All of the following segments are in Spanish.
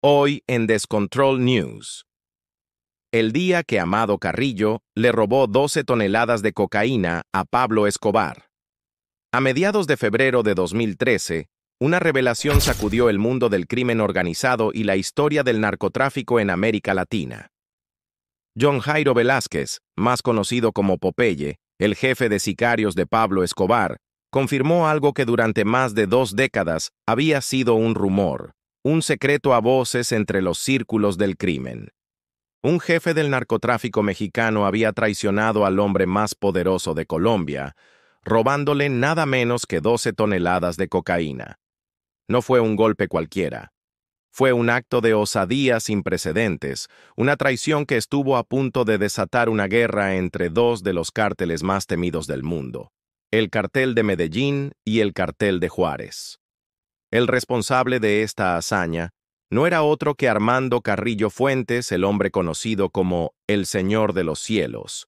Hoy en Descontrol News. El día que Amado Carrillo le robó 12 toneladas de cocaína a Pablo Escobar. A mediados de febrero de 2013, una revelación sacudió el mundo del crimen organizado y la historia del narcotráfico en América Latina. John Jairo Velázquez, más conocido como Popeye, el jefe de sicarios de Pablo Escobar, confirmó algo que durante más de 2 décadas había sido un rumor, un secreto a voces entre los círculos del crimen. Un jefe del narcotráfico mexicano había traicionado al hombre más poderoso de Colombia, robándole nada menos que 12 toneladas de cocaína. No fue un golpe cualquiera. Fue un acto de osadía sin precedentes, una traición que estuvo a punto de desatar una guerra entre dos de los cárteles más temidos del mundo, el cartel de Medellín y el cartel de Juárez. El responsable de esta hazaña no era otro que Armando Carrillo Fuentes, el hombre conocido como el Señor de los Cielos,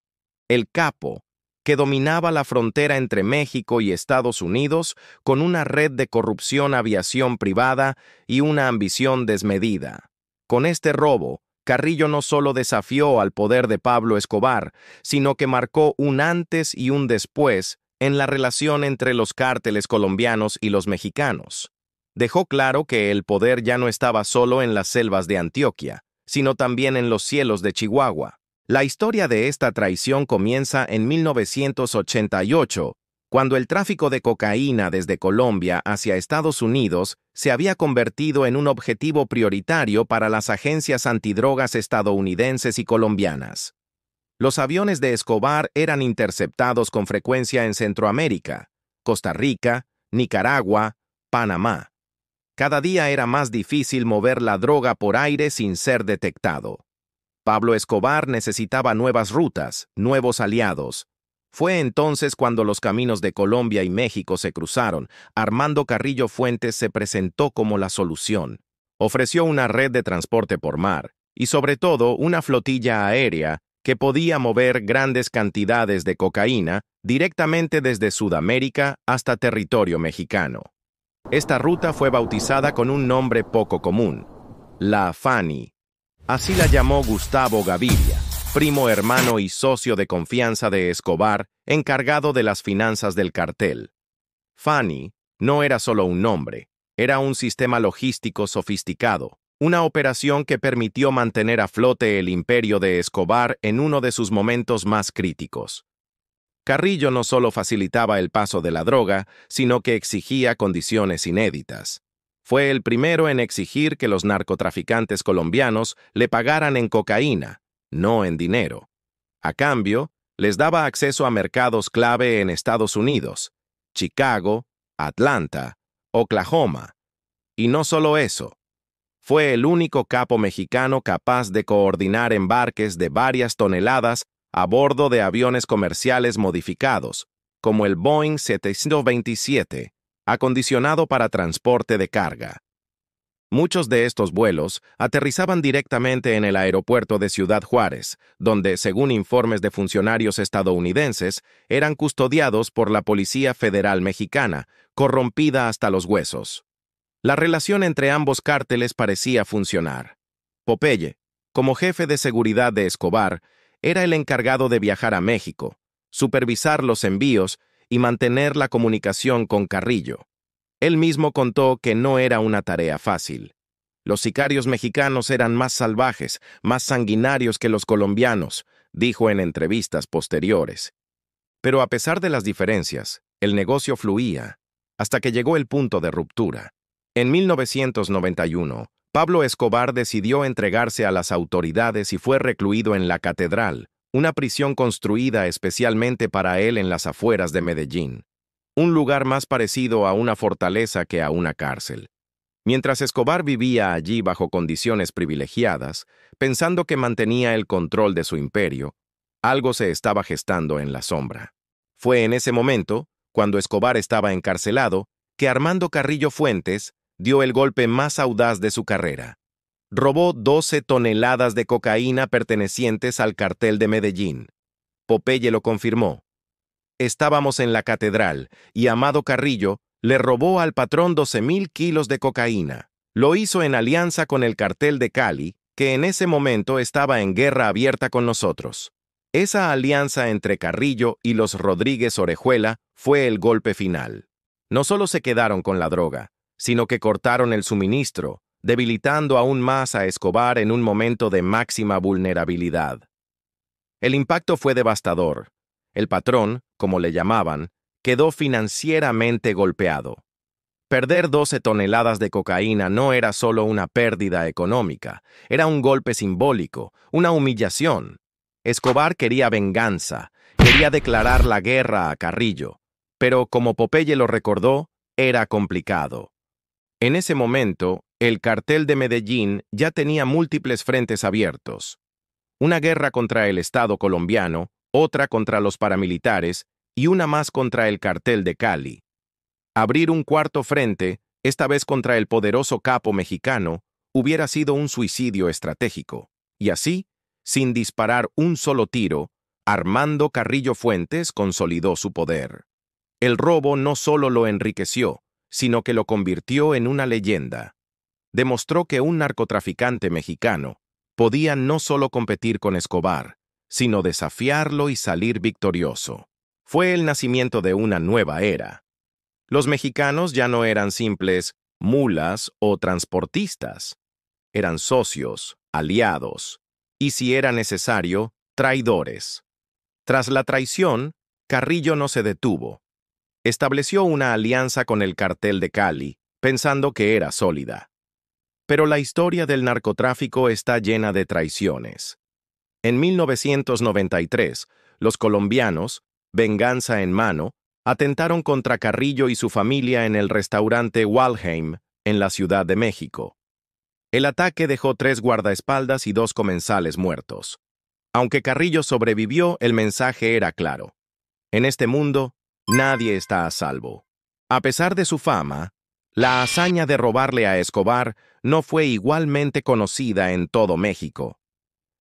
el capo, que dominaba la frontera entre México y Estados Unidos con una red de corrupción, aviación privada y una ambición desmedida. Con este robo, Carrillo no solo desafió al poder de Pablo Escobar, sino que marcó un antes y un después en la relación entre los cárteles colombianos y los mexicanos. Dejó claro que el poder ya no estaba solo en las selvas de Antioquia, sino también en los cielos de Chihuahua. La historia de esta traición comienza en 1988, cuando el tráfico de cocaína desde Colombia hacia Estados Unidos se había convertido en un objetivo prioritario para las agencias antidrogas estadounidenses y colombianas. Los aviones de Escobar eran interceptados con frecuencia en Centroamérica, Costa Rica, Nicaragua, Panamá. Cada día era más difícil mover la droga por aire sin ser detectado. Pablo Escobar necesitaba nuevas rutas, nuevos aliados. Fue entonces cuando los caminos de Colombia y México se cruzaron. Armando Carrillo Fuentes se presentó como la solución. Ofreció una red de transporte por mar y, sobre todo, una flotilla aérea que podía mover grandes cantidades de cocaína directamente desde Sudamérica hasta territorio mexicano. Esta ruta fue bautizada con un nombre poco común, la Fani. Así la llamó Gustavo Gaviria, primo hermano y socio de confianza de Escobar, encargado de las finanzas del cartel. Fani no era solo un nombre, era un sistema logístico sofisticado, una operación que permitió mantener a flote el imperio de Escobar en uno de sus momentos más críticos. Carrillo no solo facilitaba el paso de la droga, sino que exigía condiciones inéditas. Fue el primero en exigir que los narcotraficantes colombianos le pagaran en cocaína, no en dinero. A cambio, les daba acceso a mercados clave en Estados Unidos, Chicago, Atlanta, Oklahoma. Y no solo eso. Fue el único capo mexicano capaz de coordinar embarques de varias toneladas a bordo de aviones comerciales modificados, como el Boeing 727, acondicionado para transporte de carga. Muchos de estos vuelos aterrizaban directamente en el aeropuerto de Ciudad Juárez, donde, según informes de funcionarios estadounidenses, eran custodiados por la Policía Federal Mexicana, corrompida hasta los huesos. La relación entre ambos cárteles parecía funcionar. Popeye, como jefe de seguridad de Escobar, era el encargado de viajar a México, supervisar los envíos y mantener la comunicación con Carrillo. Él mismo contó que no era una tarea fácil. Los sicarios mexicanos eran más salvajes, más sanguinarios que los colombianos, dijo en entrevistas posteriores. Pero a pesar de las diferencias, el negocio fluía, hasta que llegó el punto de ruptura. En 1991, Pablo Escobar decidió entregarse a las autoridades y fue recluido en la Catedral, una prisión construida especialmente para él en las afueras de Medellín. Un lugar más parecido a una fortaleza que a una cárcel. Mientras Escobar vivía allí bajo condiciones privilegiadas, pensando que mantenía el control de su imperio, algo se estaba gestando en la sombra. Fue en ese momento, cuando Escobar estaba encarcelado, que Armando Carrillo Fuentes dio el golpe más audaz de su carrera. Robó 12 toneladas de cocaína pertenecientes al cartel de Medellín. Popeye lo confirmó. Estábamos en la Catedral y Amado Carrillo le robó al patrón 12,000 kilos de cocaína. Lo hizo en alianza con el cartel de Cali, que en ese momento estaba en guerra abierta con nosotros. Esa alianza entre Carrillo y los Rodríguez Orejuela fue el golpe final. No solo se quedaron con la droga, sino que cortaron el suministro, debilitando aún más a Escobar en un momento de máxima vulnerabilidad. El impacto fue devastador. El patrón, como le llamaban, quedó financieramente golpeado. Perder 12 toneladas de cocaína no era solo una pérdida económica, era un golpe simbólico, una humillación. Escobar quería venganza, quería declarar la guerra a Carrillo, pero como Popeye lo recordó, era complicado. En ese momento, el cartel de Medellín ya tenía múltiples frentes abiertos. Una guerra contra el Estado colombiano, otra contra los paramilitares y una más contra el cartel de Cali. Abrir un cuarto frente, esta vez contra el poderoso capo mexicano, hubiera sido un suicidio estratégico. Y así, sin disparar un solo tiro, Armando Carrillo Fuentes consolidó su poder. El robo no solo lo enriqueció, sino que lo convirtió en una leyenda. Demostró que un narcotraficante mexicano podía no solo competir con Escobar, sino desafiarlo y salir victorioso. Fue el nacimiento de una nueva era. Los mexicanos ya no eran simples mulas o transportistas. Eran socios, aliados, y si era necesario, traidores. Tras la traición, Carrillo no se detuvo. Estableció una alianza con el cartel de Cali, pensando que era sólida. Pero la historia del narcotráfico está llena de traiciones. En 1993, los colombianos, venganza en mano, atentaron contra Carrillo y su familia en el restaurante Walheim, en la Ciudad de México. El ataque dejó 3 guardaespaldas y 2 comensales muertos. Aunque Carrillo sobrevivió, el mensaje era claro. En este mundo, nadie está a salvo. A pesar de su fama, la hazaña de robarle a Escobar no fue igualmente conocida en todo México.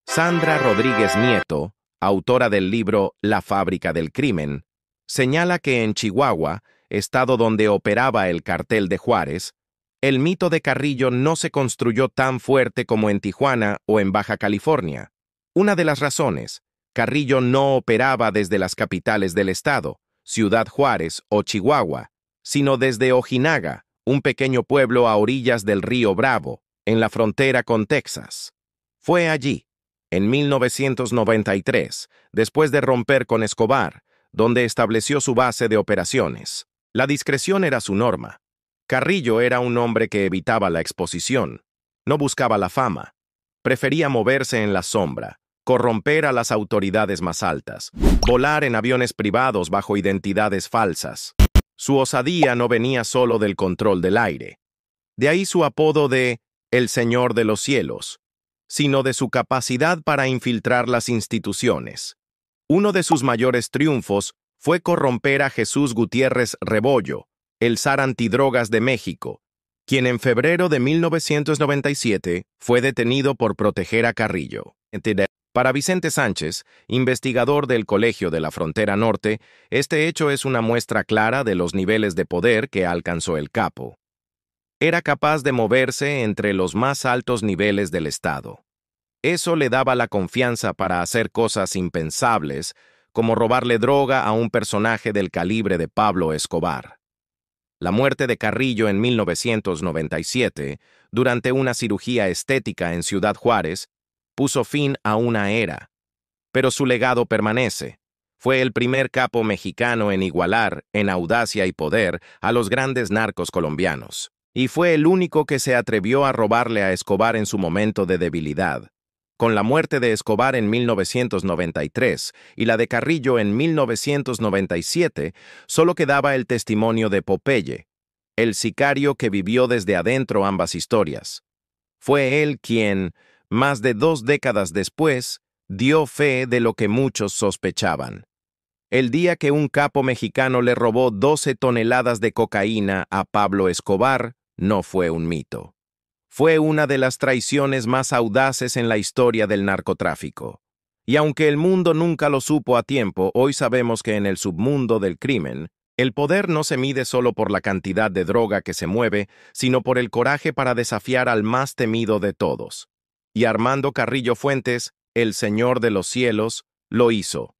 Sandra Rodríguez Nieto, autora del libro La fábrica del crimen, señala que en Chihuahua, estado donde operaba el cartel de Juárez, el mito de Carrillo no se construyó tan fuerte como en Tijuana o en Baja California. Una de las razones, Carrillo no operaba desde las capitales del estado, Ciudad Juárez o Chihuahua, sino desde Ojinaga, un pequeño pueblo a orillas del río Bravo, en la frontera con Texas. Fue allí, en 1993, después de romper con Escobar, donde estableció su base de operaciones. La discreción era su norma. Carrillo era un hombre que evitaba la exposición, no buscaba la fama, prefería moverse en la sombra, corromper a las autoridades más altas, volar en aviones privados bajo identidades falsas. Su osadía no venía solo del control del aire. De ahí su apodo de El Señor de los Cielos, sino de su capacidad para infiltrar las instituciones. Uno de sus mayores triunfos fue corromper a Jesús Gutiérrez Rebollo, el zar antidrogas de México, quien en febrero de 1997 fue detenido por proteger a Carrillo. Para Vicente Sánchez, investigador del Colegio de la Frontera Norte, este hecho es una muestra clara de los niveles de poder que alcanzó el capo. Era capaz de moverse entre los más altos niveles del Estado. Eso le daba la confianza para hacer cosas impensables, como robarle droga a un personaje del calibre de Pablo Escobar. La muerte de Carrillo en 1997, durante una cirugía estética en Ciudad Juárez, puso fin a una era. Pero su legado permanece. Fue el primer capo mexicano en igualar, en audacia y poder, a los grandes narcos colombianos. Y fue el único que se atrevió a robarle a Escobar en su momento de debilidad. Con la muerte de Escobar en 1993 y la de Carrillo en 1997, solo quedaba el testimonio de Popeye, el sicario que vivió desde adentro ambas historias. Fue él quien, más de 2 décadas después, dio fe de lo que muchos sospechaban. El día que un capo mexicano le robó 12 toneladas de cocaína a Pablo Escobar, no fue un mito. Fue una de las traiciones más audaces en la historia del narcotráfico. Y aunque el mundo nunca lo supo a tiempo, hoy sabemos que en el submundo del crimen, El poder no se mide solo por la cantidad de droga que se mueve, sino por el coraje para desafiar al más temido de todos. Y Armando Carrillo Fuentes, el Señor de los Cielos, lo hizo.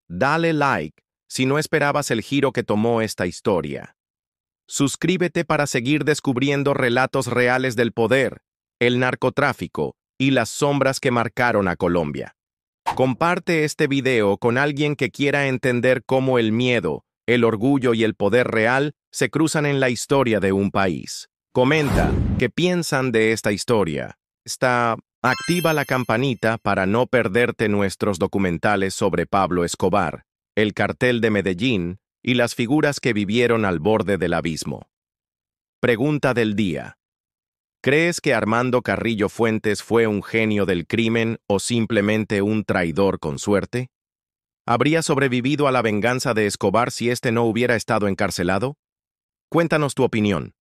Dale like si no esperabas el giro que tomó esta historia. Suscríbete para seguir descubriendo relatos reales del poder, el narcotráfico y las sombras que marcaron a Colombia. Comparte este video con alguien que quiera entender cómo el miedo, el orgullo y el poder real se cruzan en la historia de un país. Comenta qué piensan de esta historia. Activa la campanita para no perderte nuestros documentales sobre Pablo Escobar, el cartel de Medellín y las figuras que vivieron al borde del abismo. Pregunta del día. ¿Crees que Armando Carrillo Fuentes fue un genio del crimen o simplemente un traidor con suerte? ¿Habría sobrevivido a la venganza de Escobar si éste no hubiera estado encarcelado? Cuéntanos tu opinión.